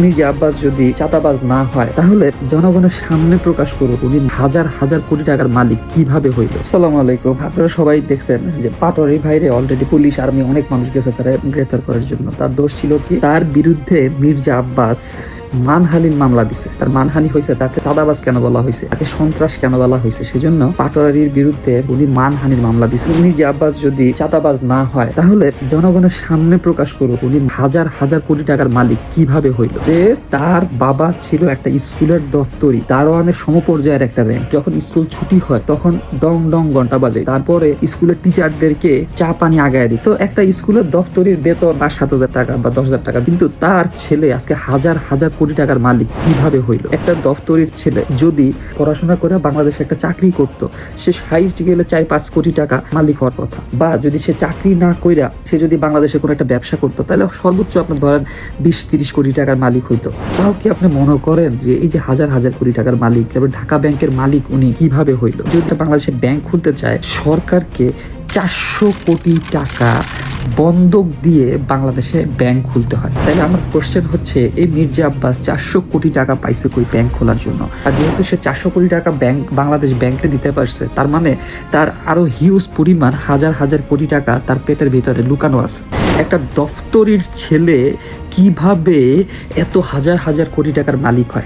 মির্জা আব্বাস যদি চাঁদাবাজ না হয় তাহলে জনগণের সামনে প্রকাশ করুক উনি হাজার হাজার কোটি টাকার মালিক কিভাবে হইল। আসসালামু আলাইকুম। আপনারা সবাই দেখছেন যে পাটোয়ারি ভাইরে অলরেডি পুলিশ আর্মি অনেক মানুষ গেছে তারা গ্রেফতার করার জন্য। তার দোষ ছিল কি, তার বিরুদ্ধে মির্জা আব্বাস মানহানির মামলা দিছে। তার মানহানি হয়েছে, তাকে চাঁদাবাজ কেন বলা হয়েছে, তাকে সন্ত্রাস কেন বলা হয়েছে, সেজন্য পাটোয়ারির বিরুদ্ধে উনি মানহানির মামলা দিছে। মির্জা আব্বাস যদি চাঁদাবাজ না হয় তাহলে জনগণের সামনে প্রকাশ করুক উনি হাজার হাজার কোটি টাকার মালিক কিভাবে হইল। যে তার বাবা ছিল একটা স্কুলের দপ্তরি, দারোয়ানের সমপর্যায়ের একটা র্যাঙ্ক। যখন স্কুল ছুটি হয় তখন ডং ডং ঘন্টা বাজে, তারপরে স্কুলের টিচারদেরকে চা পানি আগায় দিত। একটা স্কুলের দপ্তরির বেতন 5-7 হাজার টাকা বা 10,000 টাকা, কিন্তু তার ছেলে আজকে হাজার হাজার কোটি টাকার মালিক কিভাবে হইল। একটা দপ্তরির ছেলে যদি পড়াশোনা করে বাংলাদেশে একটা চাকরি করত, সে হাইস্ট গেলে 4-5 কোটি টাকা মালিক হওয়ার কথা। বা যদি সে চাকরি না কইরা সে যদি বাংলাদেশে কোনো একটা ব্যবসা করতো তাহলে সর্বোচ্চ আপনি ধরেন 20-30 কোটি টাকার মালিক হইতো। তাও কি আপনি মনে করেন যে এই যে হাজার হাজার কোটি টাকার মালিক, তারপর ঢাকা ব্যাংকের মালিক উনি কিভাবে হইল। যদি বাংলাদেশে ব্যাংক খুলতে চায়, সরকারকে 400 কোটি টাকা বন্ধক দিয়ে বাংলাদেশে ব্যাংক খুলতে হয়। তাহলে আমার কোশ্চেন হচ্ছে, এই মির্জা আব্বাস 400 কোটি টাকা পাইছে কই ব্যাংক খোলার জন্য? আর যেহেতু সে 400 কোটি টাকা বাংলাদেশ ব্যাংকে দিতে পারছে, তার মানে তার আরো হিউজ পরিমাণ হাজার হাজার কোটি টাকা তার পেটের ভিতরে লুকানো আছে। একটা দফতরির ছেলে কিভাবে এত হাজার হাজার কোটি টাকার মালিক হয়?